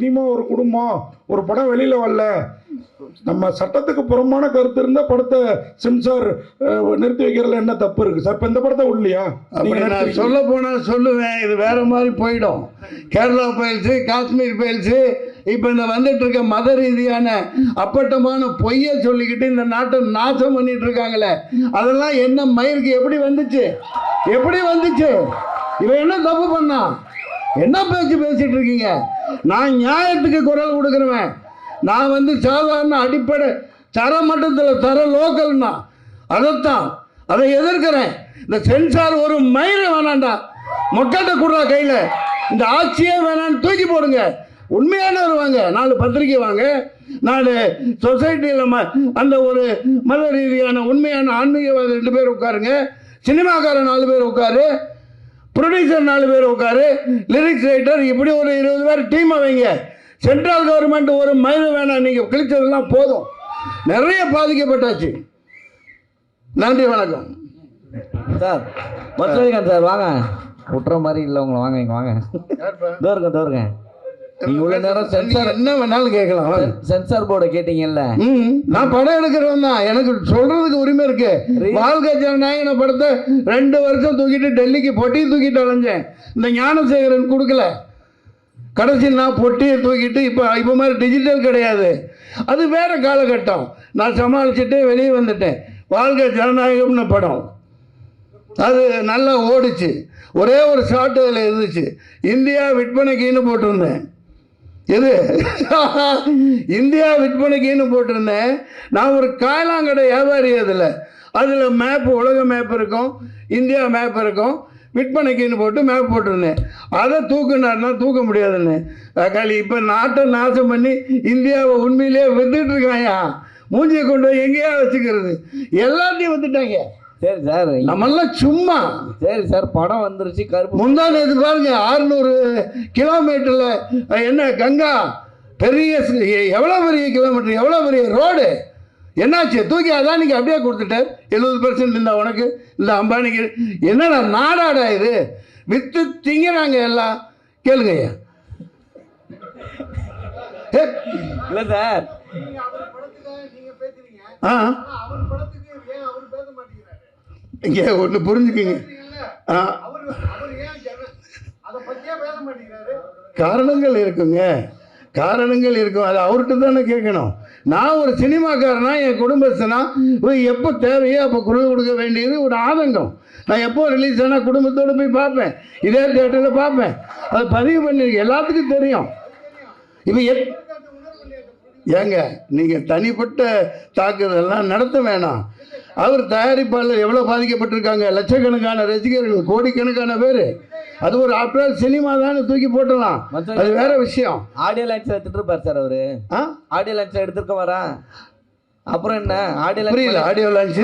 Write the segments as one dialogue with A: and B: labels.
A: Cinema ஒரு குடும்பம், ஒரு படம் வெளியில் வரல, நம்ம சட்டத்துக்கு புறமான கருத்து இருந்தால் படத்தை சென்சார் நிறுத்தி வைக்கிறதுல என்ன தப்பு இருக்குது சார்? இப்போ இந்த படத்தை உள்ளியா?
B: நான் சொல்ல போனால் சொல்லுவேன், இது வேற மாதிரி போயிடும். கேரளா பயில்ஸு, காஷ்மீர் பயில்ஸு, இப்போ இந்த வந்துட்டு இருக்க மத ரீதியான அப்பட்டமான பொய்யை சொல்லிக்கிட்டு இந்த நாட்டை நாசம் பண்ணிட்டு இருக்காங்களே, அதெல்லாம் என்ன மயிருக்கு எப்படி வந்துச்சு? எப்படி வந்துச்சு? இவன் என்ன தப்பு பண்ணா? என்ன பேச்சு பேசிட்டு இருக்கீங்க? நான் நியாயத்துக்கு குரல் கொடுக்குறேன். நான் சாதாரண அடிப்படை தர மட்டத்தில் தர லோக்கல்னா அதைத்தான், அதை எதிர்க்கிறேன். இந்த சென்சார் ஒரு மயிரை வேணாண்டா, மொக்கட்டை கொடுறா கையில், இந்த ஆட்சியே வேணான்னு தூக்கி போடுங்க. உண்மையானவர் வாங்க, 4 பத்திரிக்கை வாங்க, 4 சொசைட்டியில் அந்த ஒரு மத ரீதியான உண்மையான ஆன்மீகவாதி 2 பேர் உட்காருங்க, சினிமாக்காரன் 4 பேர் உட்காரு, ப்ரொடியூசர் 4 பேர் உட்காரு, லிரிக்ஸ் ரைட்டர், இப்படி ஒரு 20 பேர் டீமை வைங்க. சென்ட்ரல் கவர்மெண்ட் ஒரு மயிறு வேணாம், நீங்கள் கிழிச்சதெல்லாம் போதும். நிறைய பாதிக்கப்பட்டாச்சு. நன்றி, வணக்கம்
C: சார். மற்றவிகாந்த் சார் வாங்க, விட்டுற மாதிரி இல்லை உங்களை, வாங்க இங்கே வாங்க. தோருங்க நீங்கள் இவ்வளோ நேரம் சென்சார்
B: என்ன வேணாலும் கேட்கலாம்.
C: சென்சார் போர்டை கேட்டீங்கல்ல.
B: நான் படம் எடுக்கிறவன் தான், எனக்கு சொல்றதுக்கு உரிமை இருக்கு. வாழ்க்கை ஜனநாயகன படத்தை 2 வருஷம் தூக்கிட்டு டெல்லிக்கு பொட்டியை தூக்கிட்டு அலைஞ்சேன். இந்த ஞானசேகரன் கொடுக்கல, கடைசி நான் பொட்டியை தூக்கிட்டு இப்போ மாதிரி டிஜிட்டல் கிடையாது, அது வேற காலகட்டம். நான் சமாளிச்சுட்டு வெளியே வந்துட்டேன். வாழ்க்கை ஜனநாயகம்னு படம் அது நல்லா ஓடிச்சு. ஒரே ஒரு ஷார்ட் அதில் இருந்துச்சு, இந்தியா விற்பனைக்குன்னு போட்டிருந்தேன். எது இந்தியா விற்பனைக்குன்னு போட்டிருந்தேன். நான் ஒரு காயலாங்கடை வியாபாரி. அதில் மேப், உலக மேப் இருக்கும், இந்தியா மேப் இருக்கும், விற்பனைக்குன்னு போட்டு மேப் போட்டிருந்தேன். அதை தூக்குனாருன்னா தூக்க முடியாதுன்னு களி. இப்போ நாட்டை நாசம் பண்ணி இந்தியாவை உண்மையிலேயே வித்துட்டு இருக்காயா. மூஞ்சியை கொண்டு போய் எங்கேயா வச்சுக்கிறது, எல்லாத்தையும் வந்துட்டாங்க.
C: சரி சார்,
B: நம்மெல்லாம் சும்மா.
C: சரி சார், படம் வந்துருச்சு. கருப்பு
B: முந்தானே இது பாருங்க, 600 கிலோமீட்டரில் என்ன கங்கா, பெரிய எவ்வளோ பெரிய கிலோமீட்டர், எவ்வளோ பெரிய ரோடு, என்னாச்சு? தூக்கி அதானிக்கு அப்படியே கொடுத்துட்டார். 70% இந்த உனக்கு, இந்த அம்பானிக்கு. என்னடா நாடாடா இது? வித்து திங்கிறாங்க எல்லாம். கேளுங்க ஐயா.
C: இல்லை சார்,
B: இங்கே ஒன்று புரிஞ்சுக்கிங்க. காரணங்கள் இருக்குங்க, காரணங்கள் இருக்கும். அது அவர்கிட்ட தானே கேட்கணும். நான் ஒரு சினிமாக்காரனா, என் குடும்பஸ்தனா, எப்போ தேவையோ அப்போ குரல் கொடுக்க வேண்டியது ஒரு ஆதங்கம். நான் எப்போ ரிலீஸ் ஆனால் குடும்பத்தோடு போய் பார்ப்பேன், இதே தேட்டரில் பார்ப்பேன். அது பதிவு பண்ணியிருக்கேன், எல்லாத்துக்கும் தெரியும். இப்போ ஏங்க நீங்கள் தனிப்பட்ட தாக்குதல்லாம் நடத்த வேணாம். அவர் தயாரிப்பாளர் எவ்வளோ பாதிக்கப்பட்டிருக்காங்க, லட்சக்கணக்கான ரசிகர்கள், கோடிக்கணக்கான பேர். அது ஒரு ஆப்டர் சினிமா தானே, தூக்கி போட்டலாம், அது வேற விஷயம்.
C: ஆடியோ லான்ச் எடுத்துட்டு இருப்பார் சார் அவரு. ஆடியோ லான்ச் எடுத்துருக்க வரா, அப்புறம் என்ன ஆடியோ
B: புரியல? ஆடியோ லான்ச்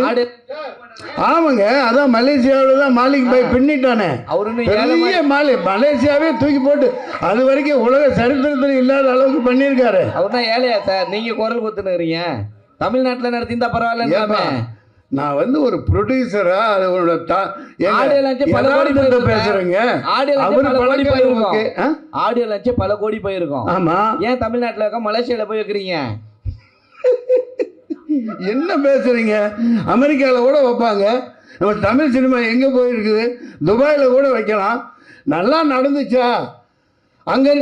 B: ஆமாங்க, அதான் மலேசியாவில் தான் மாலிக் பாய் பின்னிட்டானே. அவரு மலேசியாவே தூக்கி போட்டு அது வரைக்கும் உலக சரித்திரத்தில் இல்லாத அளவுக்கு பண்ணியிருக்காரு.
C: அவர் தான் ஏழையா சார்? நீங்க குரல் கொடுத்துனுறீங்க. தமிழ்நாட்டில் நடத்திருந்தா பரவாயில்ல.
B: நான் ஒரு ப்ரொடியூசரா அதோட பேசுறேங்க.
C: ஆடியோ லான்ச் பல கோடி போயிருக்கும்.
B: ஆமா,
C: ஏன் தமிழ்நாட்டில் இருக்க மலேசியால போய் வைக்கிறீங்க?
B: என்ன பேசுறீங்க? அமெரிக்காவில் கூட வைப்பாங்க. நம்ம தமிழ் சினிமா எங்கே போயிருக்குது? துபாயில் கூட வைக்கலாம். நல்லா நடந்துச்சா அங்கே?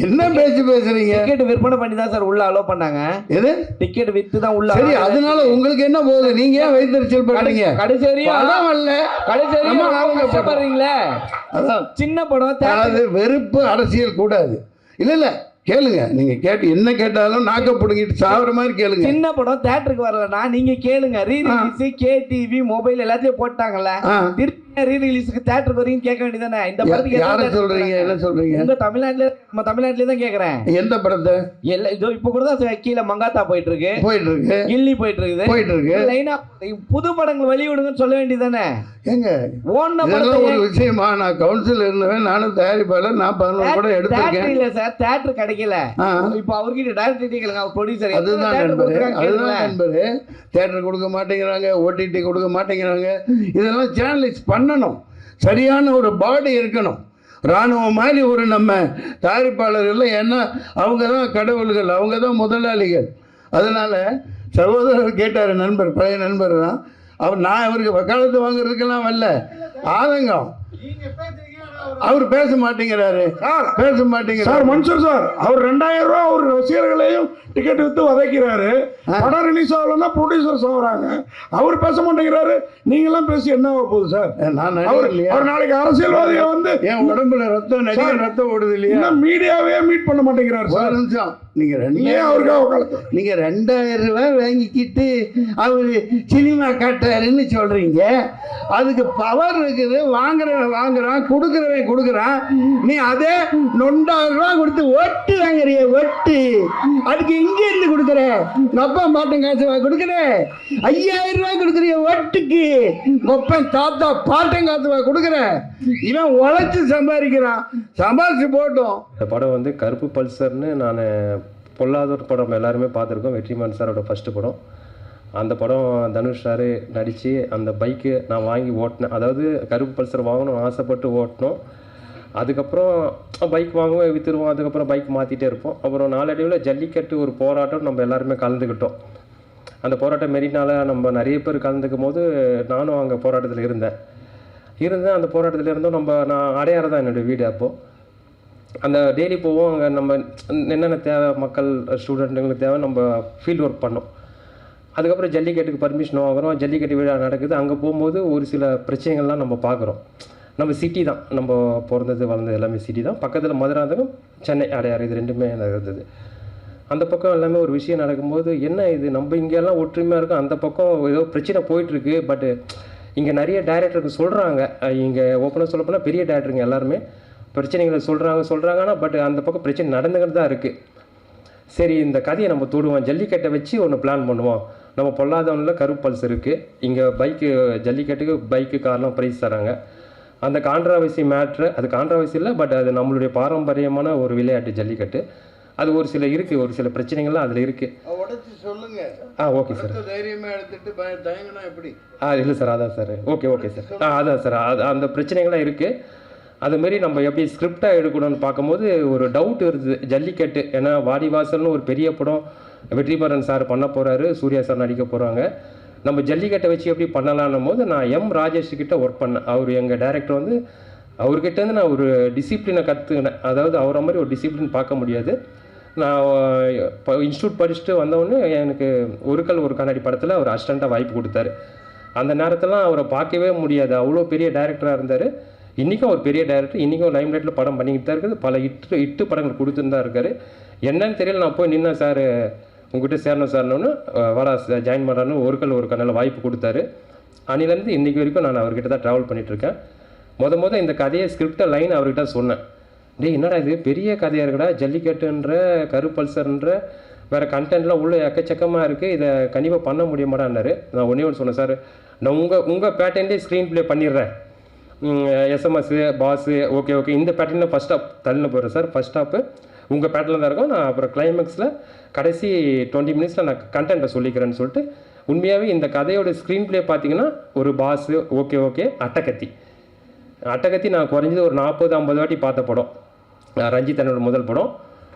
B: என்ன பேச்சு பேசுறீங்க?
C: டிக்கெட் விற்பனை பண்ணி தான் சார் உள்ள அலோ பண்ணாங்க.
B: எது?
C: டிக்கெட் வித்து தான் உள்ள.
B: சரி, அதனால உங்களுக்கு என்ன போகுது? நீங்க ஏன் வைத்தறிச்சல் பண்றீங்க?
C: கடைசி வரையும்
B: அதான் வரல.
C: கடைசி வரையும் கஷ்டப்படுறீங்களே. அதான் சின்ன படம்.
B: அதாவது வெறுப்பு அரசியல் கூடாது. இல்ல இல்ல, கேளுங்க. நீங்க கேட்டு என்ன கேட்டாலும் நாக்க புடுங்கிட்டு சாவற மாதிரி கேளுங்க.
C: சின்ன படம் தியேட்டருக்கு வரலனா நீங்க கேளுங்க. ரீ ரிலீஸ் கேடிவி மொபைல் எல்லாத்தையும் போட்டாங்கல்ல, திருப்பி ரீ ரிலீஸ்க்கு தியேட்டருக்கு வரீங்க கேட்க வேண்டியதானே? இந்த படத்துக்கு
B: யாரை சொல்றீங்க? என்ன சொல்றீங்க?
C: உங்க தமிழ்நாட்டுல, நம்ம தமிழ்நாட்டுல தான் கேக்குறேன்.
B: எந்த படத்தை?
C: எல்லாம் இதோ இப்ப கூட தான் கீழே மங்காத்தா போயிட்டு இருக்கு, கில்லி போயிட்டு இருக்கு. லைனா புது படங்கள் வெளியிடுங்கன்னு சொல்ல வேண்டியதானே?
B: ஏங்க இதெல்லாம் ஒரு விஷயமா? நான் கவுன்சில் இருந்தவன், நானும் தயாரிப்பாளர், நான் 11 படம் எடுத்திருக்கேன்.
C: இல்ல சார், தியேட்டர் கிடைக்கல. இப்போ அவர்கிட்ட டைரக்டர் கேளுங்க, அவர் ப்ரொடியூசர்.
B: அதுதான் நண்பரு, தியேட்டர் கொடுக்க மாட்டேங்கிறாங்க, ஓடிடி கொடுக்க மாட்டேங்கிறாங்க. இதெல்லாம் சேனலைஸ் பண்ணணும். சரியான ஒரு பாடி இருக்கணும். இராணுவம் மாதிரி ஒரு நம்ம தயாரிப்பாளர்கள், ஏன்னா அவங்க தான் கடவுள்கள், அவங்க தான் முதலாளிகள். அதனால் சகோதரர் கேட்டார், நண்பர், பழைய நண்பர் தான் அவர். நான் அவருக்கு வக்காலத்து வாங்குறதுக்கெல்லாம் வரல, ஆதங்கம். அவர் பேச மாட்டேங்கிறாரு, பேச மாட்டேங்கிறார்.
A: சார் மன்சூர் சார், அவர் 2000 ரூபா அவர் ரசிகர்களையும் டிக்கெட் வித்து வதைக்கிறாரு. படம் ரிலீஸ் ஆகலன்னா ப்ரொடியூசர்ஸ் ஆகுறாங்க. அவர் பேச மாட்டேங்கிறாரு. நீங்களாம் பேசி என்ன ஆக போகுது சார்?
B: நான்
A: அவர்
B: இல்லையா?
A: அவர் நாளைக்கு அரசியல்வாதியை வந்து
B: என் உடம்புல ரத்தம், நடிகர் ரத்தம் ஓடுது இல்லையா?
A: மீடியாவே மீட் பண்ண மாட்டேங்கிறாரு
B: ஒரு
A: சார்.
B: நிமிஷம், நீங்க
A: ஏன் அவருக்காக வக்காலத்து?
B: நீங்க 2000 ரூபாய் வாங்கிக்கிட்டு அவரு சினிமா காட்டுறாருன்னு சொல்றீங்க. அதுக்கு பவர் இருக்குது. வாங்குறவன் வாங்குறான், கொடுக்குறவன் கொடுக்குறான். நீ அதே 9,000 ரூபாய் கொடுத்து ஒட்டு வாங்குறிய, ஒட்டு. அதுக்கு இங்க இருந்து கொடுக்குற, உங்க அப்பா பாட்டன் காசு கொடுக்குற. 5000 ரூபாய் கொடுக்குறிய ஒட்டுக்கு, ஒப்பன் தாத்தா பாட்டன் காசு கொடுக்குற. இவன் உழைச்சு சம்பாதிக்கிறான், சம்பாதிச்சு போட்டோம்.
D: இந்த படம் வந்து கருப்பு பல்சர்னு நான் பொல்லாதோர் படம் எல்லாருமே பார்த்துருக்கோம். வெற்றிமாறன் சாரோட ஃபஸ்ட்டு படம். அந்த படம் தனுஷ் சார் நடித்து அந்த பைக்கு நான் வாங்கி ஓட்டினேன். அதாவது கருப்பு பல்சர் வாங்கணும்னு ஆசைப்பட்டு ஓட்டினோம். அதுக்கப்புறம் பைக் வாங்குவோம், விற்றுருவோம். அதுக்கப்புறம் பைக் மாற்றிட்டே இருப்போம். அப்புறம் நாளடைவில் ஜல்லிக்கட்டு ஒரு போராட்டம் நம்ம எல்லாருமே கலந்துக்கிட்டோம். அந்த போராட்டம் மெரினால நம்ம நிறைய பேர் கலந்துக்கும் போது நானும் அங்கே போராட்டத்தில் இருந்தேன். அந்த போராட்டத்தில் இருந்தோம். நான் அடையாறு தான் என்னுடைய வீடு. அப்போது அந்த டெய்லி போவோம். அங்கே நம்ம என்னென்ன தேவை, மக்கள் ஸ்டூடெண்ட்டுங்களுக்கு தேவை, நம்ம ஃபீல்டு ஒர்க் பண்ணோம். அதுக்கப்புறம் ஜல்லிக்கட்டுக்கு பர்மிஷன் வாங்குகிறோம். ஜல்லிக்கட்டு விழா நடக்குது. அங்கே போகும்போது ஒரு சில பிரச்சனைகள்லாம் நம்ம பார்க்குறோம். நம்ம சிட்டி தான், நம்ம பிறந்தது வளர்ந்தது எல்லாமே சிட்டி தான். பக்கத்தில் மதுராந்தகம், சென்னை, அடையாறு, இது ரெண்டுமே இருந்தது. அந்த பக்கம் எல்லாமே ஒரு விஷயம் நடக்கும்போது என்ன இது, நம்ம இங்கெல்லாம் ஒற்றுமையாக இருக்கும், அந்த பக்கம் ஏதோ பிரச்சனை போயிட்டுருக்கு. பட்டு இங்கே நிறைய டைரக்டருக்கு சொல்கிறாங்க. இங்கே ஓப்பனாக சொல்ல போனால் பெரிய டைரக்டருங்க எல்லாருமே பிரச்சனைகளை சொல்கிறாங்க. ஆனால் பட் அந்த பக்கம் பிரச்சனை நடந்துக்கிட்டு தான் இருக்குது. சரி, இந்த கதையை நம்ம தொடுவோம், ஜல்லிக்கட்டை வச்சு ஒன்று பிளான் பண்ணுவோம். நம்ம பொல்லாதவனில் கருப்பு பல்ஸ் இருக்குது. இங்கே பைக்கு ஜல்லிக்கட்டுக்கு பைக்கு கார்லாம் ப்ரைஸ் தராங்க. அந்த கான்ட்ராவர்சி மேட்ரு, அது கான்ட்ராவர்சி இல்லை, பட் அது நம்மளுடைய பாரம்பரியமான ஒரு விளையாட்டு ஜல்லிக்கட்டு. அது ஒரு சில இருக்குது, ஒரு சில பிரச்சனைகள்லாம் அதில் இருக்குது.
B: உடச்சி சொல்லுங்க.
D: Okay sir.
B: தைரியமாக எடுத்துட்டு தயங்கினா எப்படி?
D: இல்லை சார், அதான் சார். Okay sir. அதான் சார், அந்த பிரச்சனைகள்லாம் இருக்குது. அதுமாரி நம்ம எப்படி ஸ்கிரிப்டாக எடுக்கணும்னு பார்க்கும்போது ஒரு டவுட் வருது. ஜல்லிக்கட்டு, ஏன்னா வாடிவாசல்னு ஒரு பெரிய படம் வெற்றிமாறன் சார் பண்ண போகிறாரு, சூர்யா சார் நடிக்க போகிறாங்க. நம்ம ஜல்லிக்கட்டை வச்சு எப்படி பண்ணலான்னும் போது நான் எம் ராஜேஷ் கிட்ட ஒர்க் பண்ணேன். அவர் எங்கள் டைரக்டர் வந்து, அவர்கிட்டேருந்து நான் ஒரு டிசிப்ளினை கற்றுக்கினேன். அதாவது அவரை மாதிரி ஒரு டிசிப்ளின் பார்க்க முடியாது. நான் இப்போ இன்ஸ்டியூட் படிச்சுட்டு வந்தவொடனே எனக்கு ஒரு கல் ஒரு கண்ணாடி படத்தில் அவர் அசிஸ்டண்ட்டாக வாய்ப்பு கொடுத்தாரு. அந்த நேரத்திலாம் அவரை பார்க்கவே முடியாது, அவ்வளோ பெரிய டைரக்டராக இருந்தார். இன்றைக்கும் அவர் பெரிய டைரக்டர், இன்றைக்கும் லைம்லைட்டில் படம் பண்ணிக்கிட்டு தான் இருக்குது. பல இட்டு படங்கள் கொடுத்துன்னு தான் இருக்கார். என்னன்னு தெரியல, நான் போய் நின்னேன். சார் உங்கள்கிட்ட சேரணும் சார்னு, வரா ஜாயின் பண்ணுறான்னு ஒரு கல் ஒரு கண்ணில் வாய்ப்பு கொடுத்தாரு. அன்னிலேருந்து இன்றைக்கி வரைக்கும் நான் அவர்கிட்ட தான் ட்ராவல் பண்ணிகிட்ருக்கேன். மொதல் இந்த கதையை ஸ்கிரிப்டை லைன் அவர்கிட்ட சொன்னேன். என்னடா இது பெரிய கதையாக இருக்குடா, ஜல்லிக்கட்டுன்ற கருப்பல்சர்ன்ற வேறு கண்டென்ட்லாம் உள்ளே எக்கச்சக்கமாக இருக்குது, இதை கண்டிப்பாக பண்ண முடியுமாடான்னாரு. நான் ஒன்று சொன்னேன், சார் நான் உங்கள் பேட்டர்ன்லேயே ஸ்க்ரீன் ப்ளே பண்ணிடுறேன். எஸ்எம்எஸ்ஸு பாஸு ஓகே இந்த பேட்டர்னில் ஃபஸ்ட் ஸ்டாப் தள்ளின போகிறேன் சார். ஃபஸ்ட் ஸ்டாப்பு உங்கள் பேட்டர்னில் தான் இருக்கும். நான் அப்புறம் கிளைமேக்ஸில் கடைசி 20 மினிட்ஸில் நான் கண்டென்ட்டை சொல்லிக்கிறேன்னு சொல்லிட்டு, உண்மையாகவே இந்த கதையோட ஸ்க்ரீன் ப்ளே பார்த்தீங்கன்னா ஒரு பாஸு ஓகே அட்டகத்தி நான் குறைஞ்சது ஒரு 40-50 வாட்டி பார்த்த படம். ரஞ்சித் என்னோட முதல் படம்.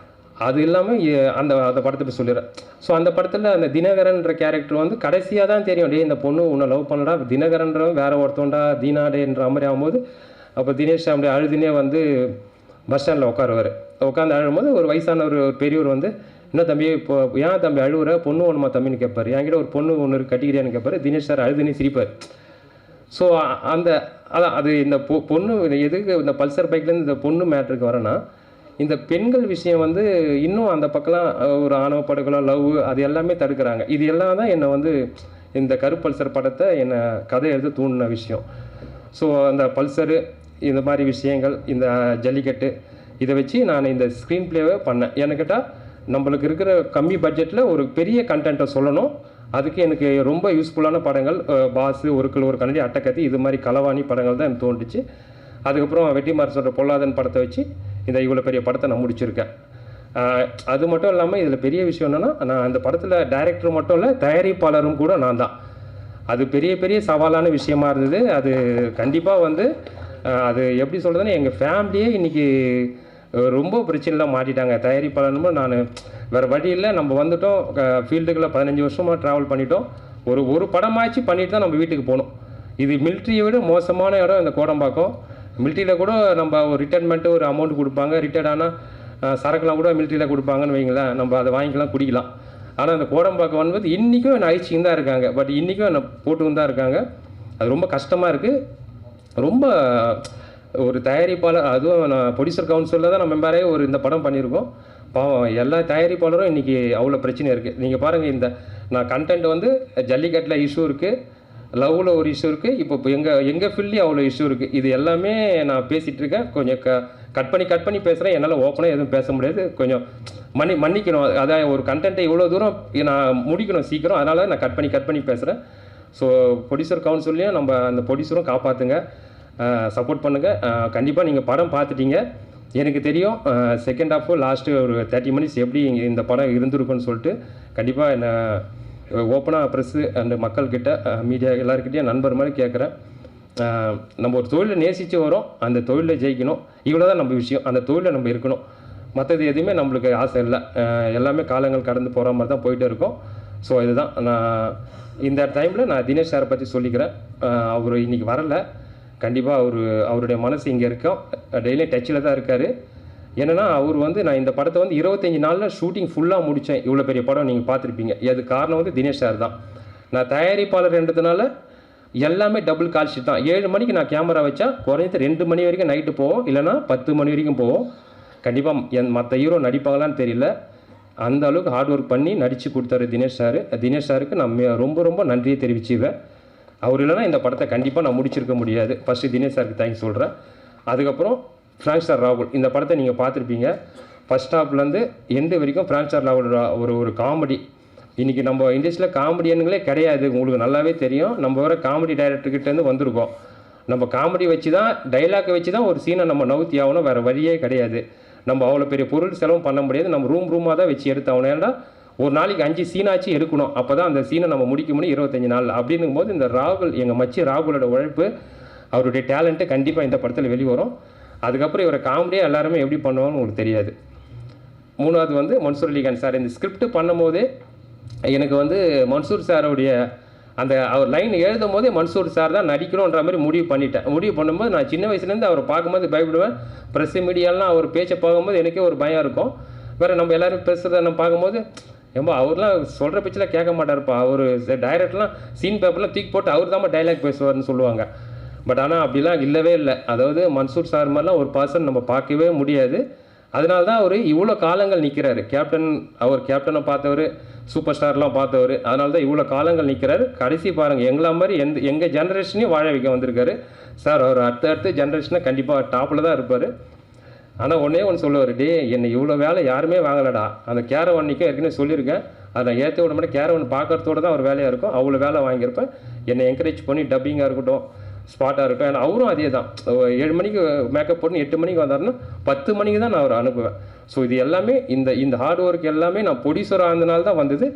D: அது இல்லாமல் அந்த படத்தை போய் சொல்லிடுறேன். ஸோ அந்த படத்தில் அந்த தினகரன்ற கேரக்டர் வந்து கடைசியாக தான் தெரியும், இந்த பொண்ணு உன்னை லவ் பண்ணடா, தினகரன்றவன் வேறு ஒருத்தோண்டா தீனாடேன்ற மாதிரி ஆகும்போது, அப்போ தினேஷ் அப்படி அழுதுனே வந்து பஸ் ஸ்டாண்டில் உட்காருவார். உட்காந்து அழும்போது ஒரு வயசான ஒரு பெரியவர் வந்து, என்ன தம்பி இப்போ ஏன் தம்பி அழுவுற, பொண்ணு ஒன்றுமா தம்பின்னு கேட்பார். என்கிட்ட ஒரு பொண்ணு ஒன்று இருக்கு கட்டிக்கிறியான்னு கேட்பார். தினேஷ் சார் அழுதுனே சிரிப்பார். ஸோ அது இந்த பொண்ணு எதுக்கு இந்த பல்சர் பைக்லேருந்து இந்த பொண்ணு மேட்ருக்கு வரேன்னா, இந்த பெண்கள் விஷயம் வந்து இன்னும் அந்த பக்கம்லாம் ஒரு ஆணவ படுகொலை, லவ், அது எல்லாமே தடுக்கிறாங்க. இது எல்லாம் தான் என்னை வந்து இந்த கருப்பல்சர் படத்தை என்னை கதை எழுத தூண்டின விஷயம். ஸோ அந்த பல்சரு இந்த மாதிரி விஷயங்கள், இந்த ஜல்லிக்கட்டு, இதை வச்சு நான் இந்த ஸ்க்ரீன் ப்ளேவை பண்ணேன். ஏன்னு கேட்டால் நம்மளுக்கு இருக்கிற கம்மி பட்ஜெட்டில் ஒரு பெரிய கண்டென்ட்டை சொல்லணும். அதுக்கு எனக்கு ரொம்ப யூஸ்ஃபுல்லான படங்கள் பாஸு, ஒரு கண்ணாடி, அட்டகத்தி, இது மாதிரி களவாணி படங்கள் தான் எனக்கு தோன்றுச்சு. அதுக்கப்புறம் வெற்றிமாறன் சொல்கிற பொல்லாதன் படத்தை வச்சு இந்த இவ்வளோ பெரிய படத்தை நான் முடிச்சிருக்கேன். அது மட்டும் இல்லாமல் இதில் பெரிய விஷயம் என்னென்னா, நான் அந்த படத்தில் டைரக்டர் மட்டும் இல்லை, தயாரிப்பாளரும் கூட நான் தான். அது பெரிய சவாலான விஷயமா இருந்தது. அது கண்டிப்பாக வந்து அது எப்படி சொல்கிறதுன்னா எங்கள் ஃபேமிலியே இன்றைக்கி ரொம்ப பிரச்சனைலாம் மாட்டிட்டாங்க. தயாரிப்பாளர்னு நான் வேறு வழி இல்லை, நம்ம வந்துட்டோம் ஃபீல்டுக்குள்ளே 15 வருஷமாக ட்ராவல் பண்ணிட்டோம். ஒரு படமாச்சு பண்ணிட்டு தான் நம்ம வீட்டுக்கு போகணும். இது மிலிட்ரியை விட மோசமான இடம் இந்த கோடம்பாக்கம். மிலிட்ரியில் கூட நம்ம ஒரு ரிட்டைர்மெண்ட்டு ஒரு அமௌண்ட் கொடுப்பாங்க, ரிட்டையர்ட் ஆனால் சரக்குலாம் கூட மிலிட்ரியில் கொடுப்பாங்கன்னு வைங்களேன், நம்ம அதை வாங்கிக்கலாம் குடிக்கலாம். ஆனால் அந்த கோடம்பாக்கம் வந்து இன்றைக்கும் என்ன அழிச்சின்னு தான் இருக்காங்க, பட் இன்றைக்கும் என்ன போட்டுன்னு தான் இருக்காங்க. அது ரொம்ப கஷ்டமாக இருக்குது. ரொம்ப ஒரு தயாரிப்பாளர், அதுவும் நான் ப்ரொடியூசர் கவுன்சிலில் தான் நம்ம மெம்பரே இந்த படம் பண்ணியிருக்கோம். பாவம் எல்லா தயாரிப்பாளரும் இன்றைக்கி அவ்வளோ பிரச்சனை இருக்குது. நீங்கள் பாருங்கள், நான் கண்டென்ட் வந்து ஜல்லிக்கட்டில் இஷ்யூ இருக்குது, லவ்வில் ஒரு இஷ்யூ இருக்குது, இப்போ எங்கள் ஃபீல்ட்லேயும் அவ்வளோ இஷ்யூ இருக்குது. இது எல்லாமே நான் பேசிகிட்டு இருக்கேன். கொஞ்சம் கட் பண்ணி பேசுகிறேன். என்னால் ஓப்பனாக எதுவும் பேச முடியாது. கொஞ்சம் மன்னிக்கணும். அதான் ஒரு கண்டென்ட்டை இவ்வளோ தூரம் நான் முடிக்கணும் சீக்கிரம், அதனால் நான் கட் பண்ணி பேசுகிறேன். ஸோ ப்ரொடியூசர் கவுன்சில்லையும் நம்ம அந்த ப்ரொடியூசரும் காப்பாற்றுங்க, சப்போர்ட் பண்ணுங்கள். கண்டிப்பாக நீங்கள் படம் பார்த்துட்டீங்க, எனக்கு தெரியும். செகண்ட் ஹாஃபு லாஸ்ட்டு ஒரு 30 மினிட்ஸ் எப்படி இந்த படம் இருந்திருக்குன்னு சொல்லிட்டு கண்டிப்பாக என்னை ஓப்பனாக ப்ரெஸ்ஸு அண்டு மக்கள்கிட்ட மீடியா எல்லாருக்கிட்டையும் நண்பர் மாதிரி கேட்குறேன். நம்ம ஒரு தொழிலை நேசித்து வரோம், அந்த தொழிலை ஜெயிக்கணும், இவ்வளோ தான் நம்ம விஷயம். அந்த தொழிலை நம்ம இருக்கணும், மற்றது எதுவுமே நம்மளுக்கு ஆசை இல்லை. எல்லாமே காலங்கள் கடந்து போகிற மாதிரி தான் போயிட்டே இருக்கோம். ஸோ இதுதான் நான் இந்த டைமில் நான் தினேஷ் சாரை பற்றி சொல்லிக்கிறேன். அவர் இன்றைக்கி வரலை, கண்டிப்பாக அவருடைய மனசு இங்கே இருக்கோம், டெய்லியும் டச்சில் தான் இருக்கார். என்னென்னா அவர் வந்து நான் இந்த படத்தை வந்து 25 நாளில் ஷூட்டிங் ஃபுல்லாக முடித்தேன். இவ்வளோ பெரிய படம் நீங்கள் பார்த்துருப்பீங்க. அது காரணம் வந்து தினேஷ் சார் தான். நான் தயாரிப்பாளர்ன்றதுனால எல்லாமே டபுள் கால் ஷீட் தான். 7 மணிக்கு நான் கேமரா வச்சா குறைஞ்சது 2 மணி வரைக்கும் நைட்டு போவோம், இல்லைனா 10 மணி வரைக்கும் போவோம். கண்டிப்பாக மற்ற ஹீரோ நடிப்பாங்களான்னு தெரியல, அந்த அளவுக்கு ஹார்ட் ஒர்க் பண்ணி நடித்து கொடுத்தாரு தினேஷ் சார். தினேஷ் சாருக்கு நான் ரொம்ப நன்றியை தெரிவிச்சுவேன். அவர் இல்லைனா இந்த படத்தை கண்டிப்பாக நான் முடிச்சிருக்க முடியாது. ஃபஸ்ட்டு தினேஷ் சாருக்கு தேங்க்ஸ் சொல்கிறேன். அதுக்கப்புறம் ஃப்ராங்க் ஸ்டார் ராகுல், இந்த படத்தை நீங்கள் பார்த்துருப்பீங்க. ஃபஸ்ட் ஹாஃப்லேருந்து எண்டு வரைக்கும் ஃப்ராங்க் ஸ்டார் ராகுல் ஒரு காமெடி. இன்றைக்கி நம்ம இண்டஸ்ட்ரியில் காமெடியனுங்களே கிடையாது, உங்களுக்கு நல்லாவே தெரியும். நம்ம வேறு காமெடி டைரக்டர்கிட்டேருந்து வந்திருக்கோம். நம்ம காமெடி வச்சு தான், டைலாக்கை வச்சு தான் ஒரு சீனை நம்ம நவுத்தி ஆகணும், வேறு வழியே கிடையாது. நம்ம அவ்வளோ பெரிய பொருள் செலவும் பண்ண முடியாது, நம்ம ரூமாக தான் வச்சு எடுத்தாகணும். ஏன்னா ஒரு நாளைக்கு 5 சீனாச்சு எடுக்கணும், அப்போ தான் அந்த சீனை நம்ம முடிக்க முடியும் 25 நாள். அப்படின்னும் போது இந்த ராகுல், எங்கள் மச்சி ராகுலோட உழைப்பு, அவருடைய டேலண்ட்டு கண்டிப்பாக இந்த படத்தில் வெளிவரும். அதுக்கப்புறம் இவரை காமெடியாக எல்லாருமே எப்படி பண்ணுவாங்கன்னு உங்களுக்கு தெரியாது. 3வது வந்து மன்சூர் அலிகான் சார். இந்த ஸ்கிரிப்ட் பண்ணும் போதே எனக்கு வந்து மன்சூர் சாரோடைய அந்த அவர் லைன் எழுதும் போதே மன்சூர் சார் தான் நடிக்கணுன்ற மாதிரி முடிவு பண்ணிட்டேன். முடிவு பண்ணும்போது நான் சின்ன வயசுலேருந்து அவரை பார்க்கும்போது பயப்படுவேன். ப்ரெஸ் மீடியாலாம் அவர் பேச்சை பார்க்கும்போது எனக்கே ஒரு பயம் இருக்கும். வேறு நம்ம எல்லோரும் பேசுகிறத நம்ம பார்க்கும்போது ஏன்பா அவர்லாம் சொல்கிற பேச்செலாம் கேட்க மாட்டார்ப்பா, அவர் டைரக்டர்லாம் சீன் பேப்பர்லாம் தூக்கி போட்டு அவர் தான் டைலாக் பேசுவார்னு சொல்லுவாங்க. பட் ஆனால் அப்படிலாம் இல்லவே இல்லை. அதாவது மன்சூர் சார் மாதிரிலாம் ஒரு பர்சன் நம்ம பார்க்கவே முடியாது. அதனால தான் அவர் இவ்வளோ காலங்கள் நிற்கிறாரு. அவர் கேப்டனை பார்த்தவர், சூப்பர் ஸ்டார்லாம் பார்த்தவர், அதனால தான் இவ்வளோ காலங்கள் நிற்கிறாரு. கடைசி பாருங்கள், எங்களா மாதிரி எங்கள் ஜென்ரேஷனையும் வாழ வைக்க வந்திருக்காரு சார். அவர் அடுத்த ஜென்ரேஷனை கண்டிப்பாக டாப்பில் தான் இருப்பார். ஆனால் ஒன்று சொல்லுவார், டே என்னை இவ்வளோ வேலை யாருமே வாங்கலடா, அந்த கேரவன்னிக்கும் ஏற்கனவே சொல்லியிருக்கேன், அதை நான் ஏற்ற விட மாட்டேன், கேரவன் பார்க்கறதோடு தான் அவர் வேலையாக இருக்கும், அவ்வளோ வேலை வாங்கியிருப்பேன். என்னை என்கரேஜ் பண்ணி டப்பிங்காக இருக்கட்டும், ஸ்பாட்டாக இருக்கட்டும். ஏன்னா அவரும் அதே தான், 7 மணிக்கு மேக்கப் போட்டு 8 மணிக்கு வந்தாருன்னா 10 மணிக்கு தான் நான் அவரை அனுப்புவேன். ஸோ இது எல்லாமே இந்த ஹார்ட் ஒர்க் எல்லாமே நான் ப்ரொடியூசராக இருந்தனால தான் வந்தது.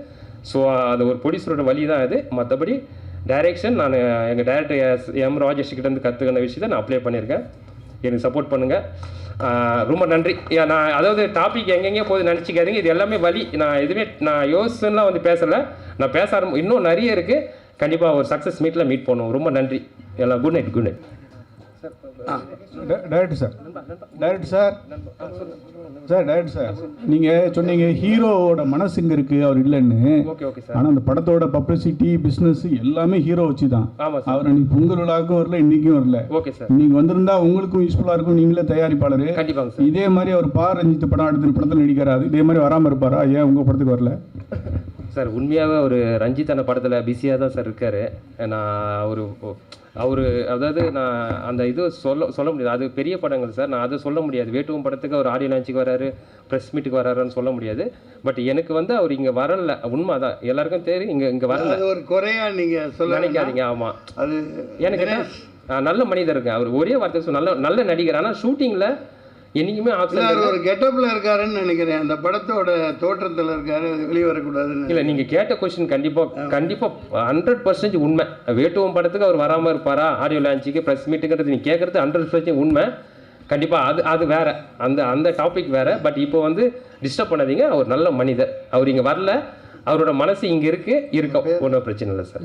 D: ஸோ அது ஒரு ப்ரொடியூசரோட வழி தான் இது. மற்றபடி டைரெக்ஷன் நான் எங்கள் டைரக்டர் எம் ராஜேஷ் கிட்டேருந்து கற்றுக்கின விஷயத்தை நான் அப்ளை பண்ணியிருக்கேன். எனக்கு சப்போர்ட் பண்ணுங்கள், ரொம்ப நன்றி. நான் அதாவது டாபிக் எங்கெங்கே போகுது நினச்சிக்காதீங்க, இது எல்லாமே வழி. நான் எதுவுமே யோசிச்சுலாம் வந்து பேசலை, நான் பேச இன்னும் நிறைய இருக்குது. கண்டிப்பாக ஒரு சக்ஸஸ் மீட்டில் மீட் பண்ணுவோம். ரொம்ப நன்றி எல்லாம். Good night. Good night
E: director sir நீங்கள் சொன்னீங்க ஹீரோவோட மனசு இங்கே இருக்குது, அவர் இல்லைன்னு. ஆனால் அந்த படத்தோட பப்ளிசிட்டி பிஸ்னஸ் எல்லாமே ஹீரோ வச்சு தான். அவர் இன்னைக்கு பொங்கல் விழாவுக்கும் வரல, இன்னைக்கும் வரல. இன்னைக்கு வந்திருந்தா உங்களுக்கும் யூஸ்ஃபுல்லாக இருக்கும், நீங்களே தயாரிப்பாளர். இதே மாதிரி அவர் ரஞ்சித் படம் அடுத்த படத்தில் நடிக்கிறாரு, இதே மாதிரி வராமல் இருப்பாரா? ஏன் உங்கள் படத்துக்கு வரல
D: சார்? உண்மையாகவே ஒரு ரஞ்சித் அந்த படத்தில் பிஸியாக தான் சார் இருக்கார். நான் அவர் அதாவது நான் அந்த இது சொல்ல முடியாது, அது பெரிய படங்கள் சார், நான் அதை சொல்ல முடியாது. வேட்டுவம் படத்துக்கு அவர் ஆடியோ லான்ச்சுக்கு வராரு, ப்ரெஸ் மீட்டுக்கு வராருன்னு சொல்ல முடியாது. பட் எனக்கு வந்து அவர் இங்கே வரல, உண்மை தான், எல்லாருக்கும் தெரியும். இங்கே வரல,
B: ஒரு குறையா நீங்கள் சொல்ல
D: நினைக்காதீங்க. ஆமாம், அது எனக்கு நல்ல மனிதர் இருக்கு. அவர் ஒரே வார்த்தை நல்ல நடிகர். ஆனால் ஷூட்டிங்கில் என்றைக்குமே
B: இல்ல,
D: ஆப்ஷன்
B: அவர் ஒரு கெட்டப்ல இருக்காருன்னு நினைக்கிறேன். அந்த படத்தோட தோற்றத்துல இருக்காரு, அது வெளியே வரக்கூடாதுன்னு.
D: இல்லை நீங்கள் கேட்ட கொஸ்டின் கண்டிப்பாக 100% உண்மை. வேட்டுவம் படத்துக்கு அவர் வராமல் இருப்பாரா, ஆடியோ லான்ச்சுக்கு ப்ரெஸ் மீட்டுங்கிறது நீங்கள் கேட்குறது 100% உண்மை. கண்டிப்பாக அது வேறு, அந்த டாபிக் வேறு. பட் இப்போ வந்து டிஸ்டர்ப் பண்ணாதீங்க. அவர் நல்ல மனிதர், அவர் இங்கே வரல, அவரோட மனசு இங்கே இருக்கும், ஒன்றும் பிரச்சனை இல்லை சார்.